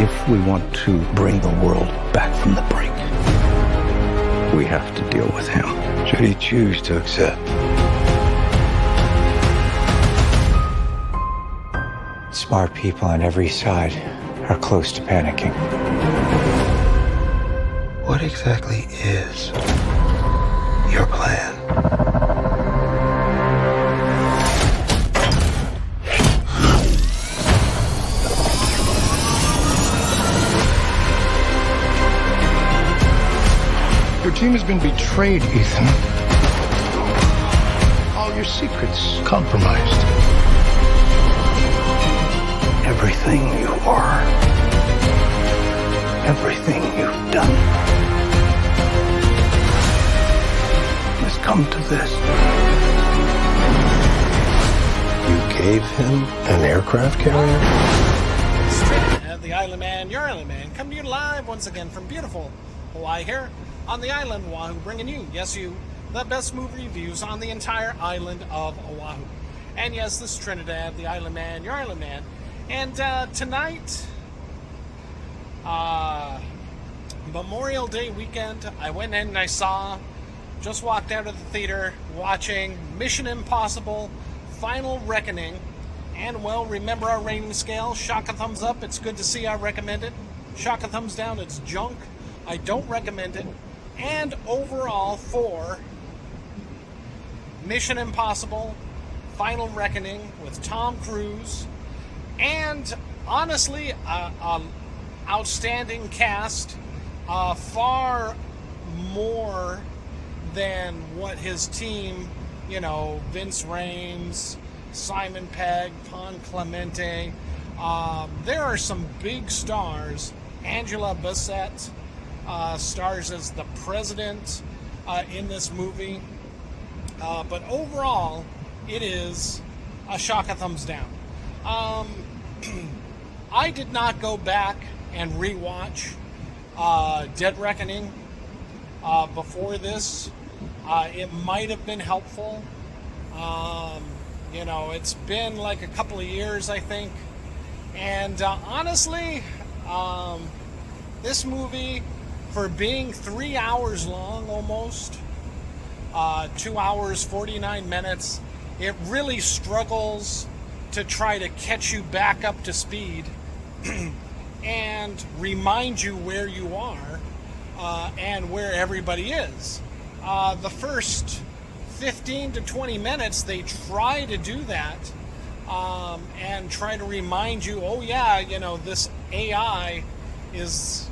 If we want to bring the world back from the brink, we have to deal with him. Should he choose to accept? Smart people on every side are close to panicking. What exactly is your plan? Your team has been betrayed, Ethan. All your secrets compromised. Everything you are, everything you've done, has come to this. You gave him an aircraft carrier? Trinidad the Islandman, your Islandman, come to you live once again from beautiful Hawaii here on the island Oahu, bringing you, yes you, the best movie reviews on the entire island of Oahu. And yes, this is Trinidad the Islandman, your Islandman. And tonight, Memorial Day weekend, I went in and I just walked out of the theater watching Mission Impossible Final Reckoning. And well, remember our rating scale, shock a thumbs up, it's good to see, I recommend it. Shock a thumbs down, it's junk, I don't recommend it. And overall for Mission Impossible Final Reckoning with Tom Cruise, and honestly, outstanding cast, far more than what his team, Vince Rames, Simon Pegg, Pon Clemente. There are some big stars. Angela Bassett stars as the president in this movie. But overall, it is a shock a thumbs down. I did not go back and rewatch Dead Reckoning before this. It might have been helpful. It's been like a couple of years, I think. And honestly, this movie, for being 3 hours long almost, 2 hours, 49 minutes, it really struggles to try to catch you back up to speed and remind you where you are and where everybody is. The first 15 to 20 minutes, they try to do that and try to remind you, oh yeah, this AI is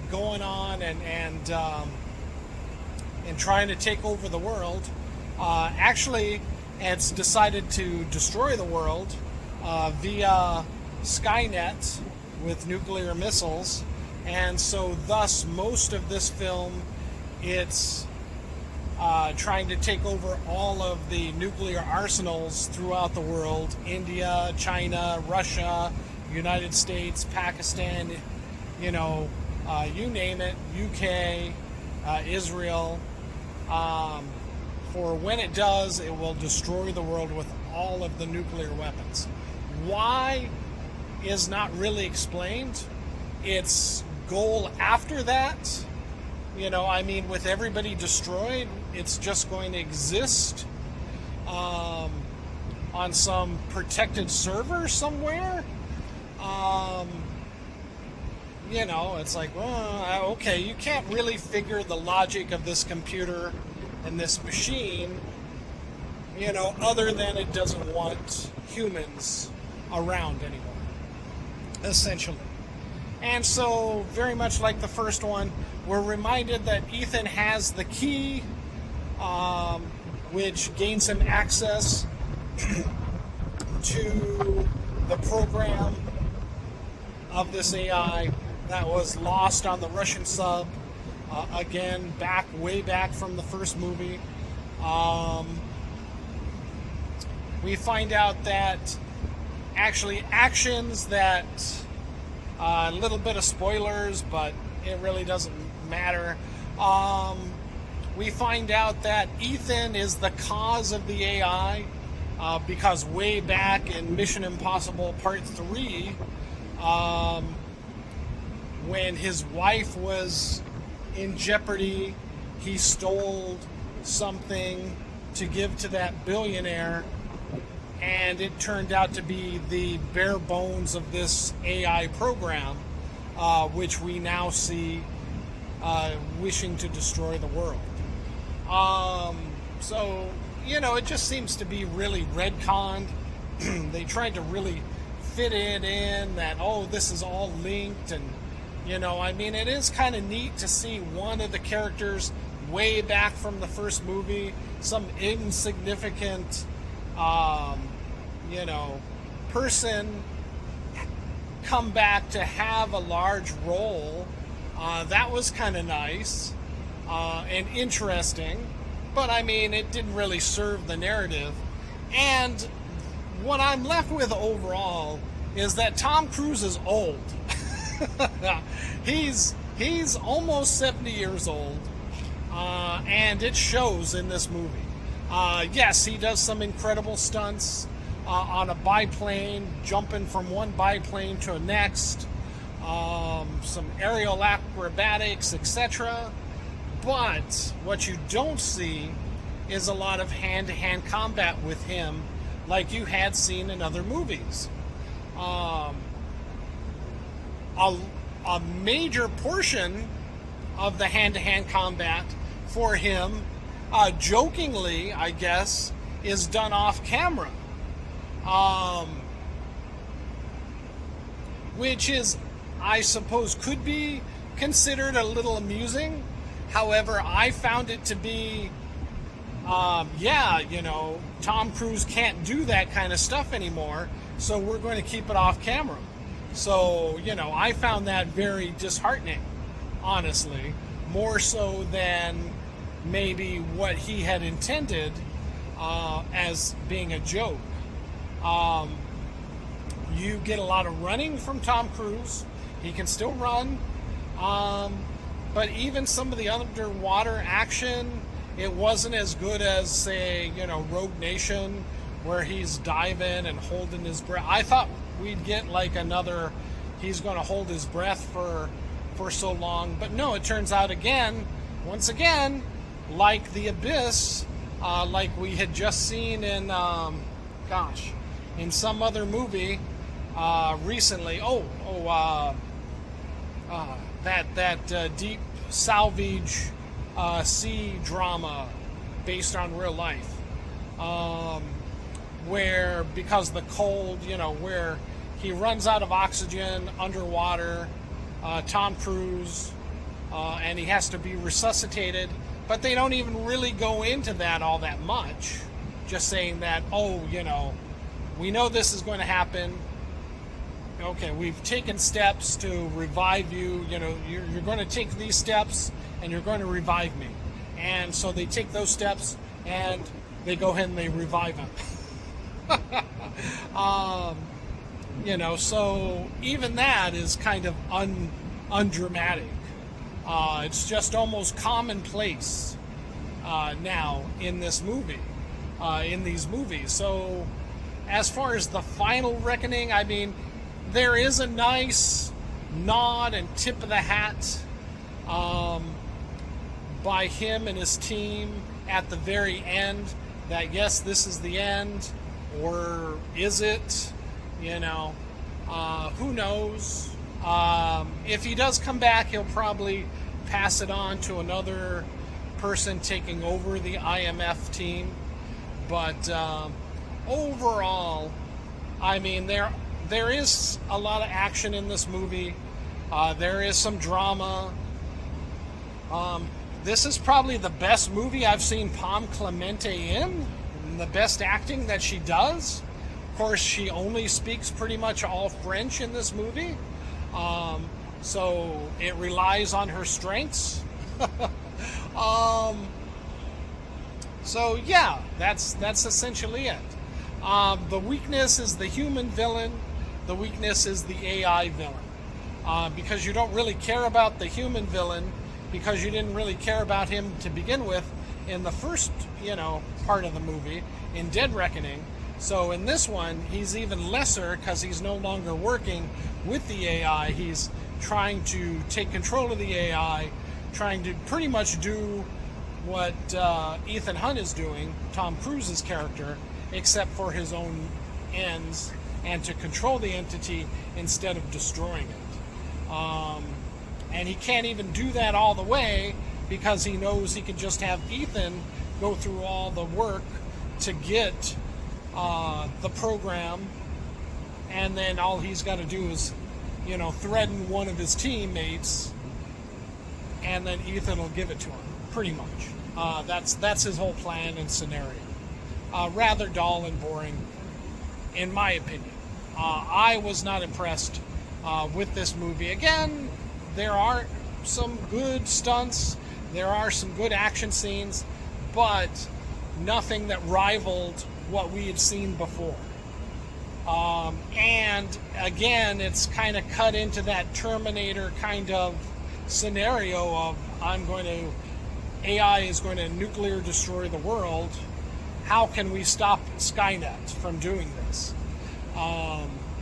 going on and trying to take over the world. Actually, it's decided to destroy the world via Skynet with nuclear missiles, and so thus most of this film, it's trying to take over all of the nuclear arsenals throughout the world: India, China, Russia, United States, Pakistan, you name it, UK, Israel. For when it does, it will destroy the world with all of the nuclear weapons. Why is not really explained. Its goal after that, with everybody destroyed, it's just going to exist on some protected server somewhere. It's like, well, okay, you can't really figure the logic of this computer and this machine, other than it doesn't want humans around anymore, essentially. And so, very much like the first one, we're reminded that Ethan has the key, which gains him access to the program of this AI that was lost on the Russian sub, again, way back from the first movie. We find out that actually actions that, a little bit of spoilers, but it really doesn't matter. We find out that Ethan is the cause of the AI, because way back in Mission Impossible Part 3, when his wife was in jeopardy, he stole something to give to that billionaire, and it turned out to be the bare bones of this AI program, which we now see wishing to destroy the world. So, it just seems to be really retconned. They tried to really fit it in that, this is all linked, and it is kind of neat to see one of the characters way back from the first movie, some insignificant person, come back to have a large role. That was kind of nice and interesting, but it didn't really serve the narrative. And what I'm left with overall is that Tom Cruise is old. He's almost 70 years old, and it shows in this movie. Yes, he does some incredible stunts on a biplane, jumping from one biplane to the next, some aerial acrobatics, etc. But what you don't see is a lot of hand-to-hand combat with him like you had seen in other movies. A major portion of the hand-to-hand combat for him, jokingly, I guess, is done off camera. Which is, I suppose, could be considered a little amusing. However, I found it to be, Tom Cruise can't do that kind of stuff anymore, so we're going to keep it off camera. So, I found that very disheartening, honestly, more so than maybe what he had intended as being a joke. You get a lot of running from Tom Cruise. He can still run. But even some of the underwater action, it wasn't as good as, say, Rogue Nation, where he's diving and holding his breath. I thought we'd get like another, he's going to hold his breath for so long. But no, it turns out once again, like The Abyss, like we had just seen in, in some other movie recently. That deep salvage sea drama based on real life, where because the cold, where he runs out of oxygen underwater, Tom Cruise, and he has to be resuscitated, but they don't even really go into that all that much, just saying that, we know this is going to happen. Okay, we've taken steps to revive you. You're going to take these steps and you're going to revive me. And so they take those steps and they go ahead and they revive him. So even that is kind of undramatic. It's just almost commonplace now in this movie, in these movies. So as far as the final reckoning, there is a nice nod and tip of the hat by him and his team at the very end that, yes, this is the end, or is it? Who knows? If he does come back, he'll probably pass it on to another person taking over the IMF team. But overall, there is a lot of action in this movie. There is some drama. This is probably the best movie I've seen Pom Clemente in, and the best acting that she does. Of course, she only speaks pretty much all French in this movie, so it relies on her strengths. So yeah, that's essentially it. The weakness is the human villain. The weakness is the AI villain. Because you don't really care about the human villain, because you didn't really care about him to begin with in the first, part of the movie, in Dead Reckoning. So in this one, he's even lesser because he's no longer working with the AI. He's trying to take control of the AI, trying to pretty much do what Ethan Hunt is doing, Tom Cruise's character, except for his own ends, and to control the entity instead of destroying it. And he can't even do that all the way because he knows he can just have Ethan go through all the work to get the program, and then all he's got to do is, threaten one of his teammates, and then Ethan will give it to him, pretty much. That's his whole plan and scenario. Rather dull and boring, in my opinion. I was not impressed with this movie. Again, there are some good stunts, there are some good action scenes, but nothing that rivaled what we had seen before. And again, it's kind of cut into that Terminator kind of scenario of AI is going to nuclear destroy the world. How can we stop Skynet from doing this?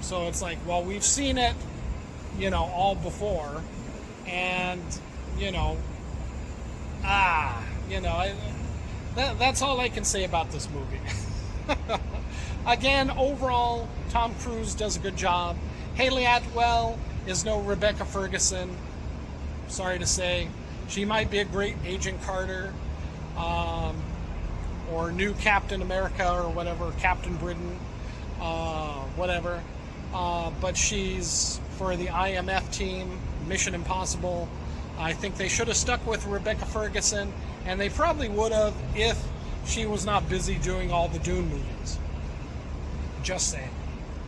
So it's like, well, we've seen it, all before, and that's all I can say about this movie. Again, overall, Tom Cruise does a good job. Haley Atwell is no Rebecca Ferguson. Sorry to say. She might be a great Agent Carter, or new Captain America, or whatever, Captain Britain, whatever. But she's for the IMF team, Mission Impossible. I think they should have stuck with Rebecca Ferguson, and they probably would have if she was not busy doing all the Dune movies. Just saying.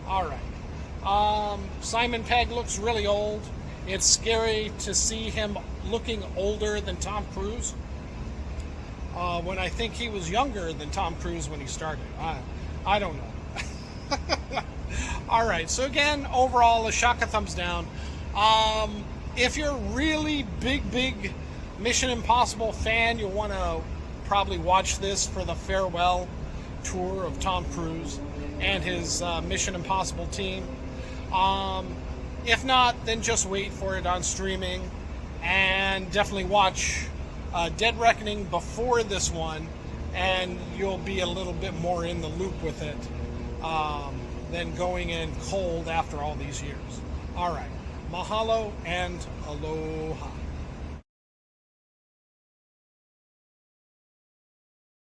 All right. Simon Pegg looks really old. It's scary to see him looking older than Tom Cruise, when I think he was younger than Tom Cruise when he started. I don't know. All right. So again, overall, a shock of thumbs down. If you're a really big Mission Impossible fan, you'll want to probably watch this for the farewell tour of Tom Cruise and his Mission Impossible team. If not, then just wait for it on streaming, and definitely watch Dead Reckoning before this one, and you'll be a little bit more in the loop with it than going in cold after all these years. All right. Mahalo and aloha.